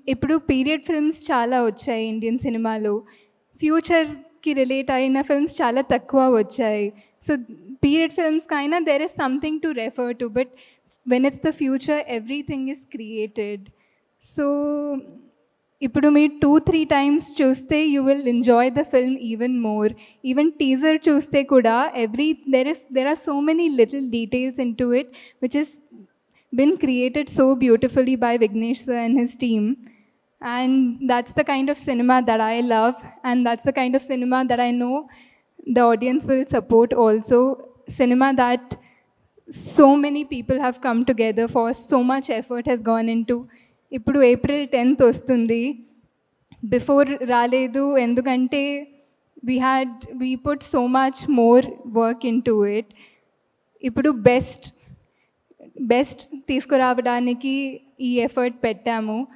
ఇప్పుడు period films చాలా వచ్చాయి ఇండియన్ సినిమాలో. ఫ్యూచర్‌కి రిలేట్ అయిన ఫిల్మ్స్ చాలా తక్కువ వచ్చాయి. సో, పీరియడ్ ఫిల్మ్స్‌కైనా there is something to refer to. But when it's the future everything is created. So, ఇప్పుడు మీరు 2, 3 టైమ్స్ చూస్తే you will enjoy the film even more. Even teaser చూస్తే కూడా there are so many little details into it which is been created so beautifully by Vignesh sir and his team. And that's the kind of cinema that I love, and that's the kind of cinema that I know the audience will support also. Cinema that so many people have come together for, so much effort has gone into. ఇప్పుడు April 10th వస్తుంది. Before రాలేదు ఎందుకంటే we put so much more work into it. ఇప్పుడు best తీసుకురావడానికి ఈ effort పెట్టాము.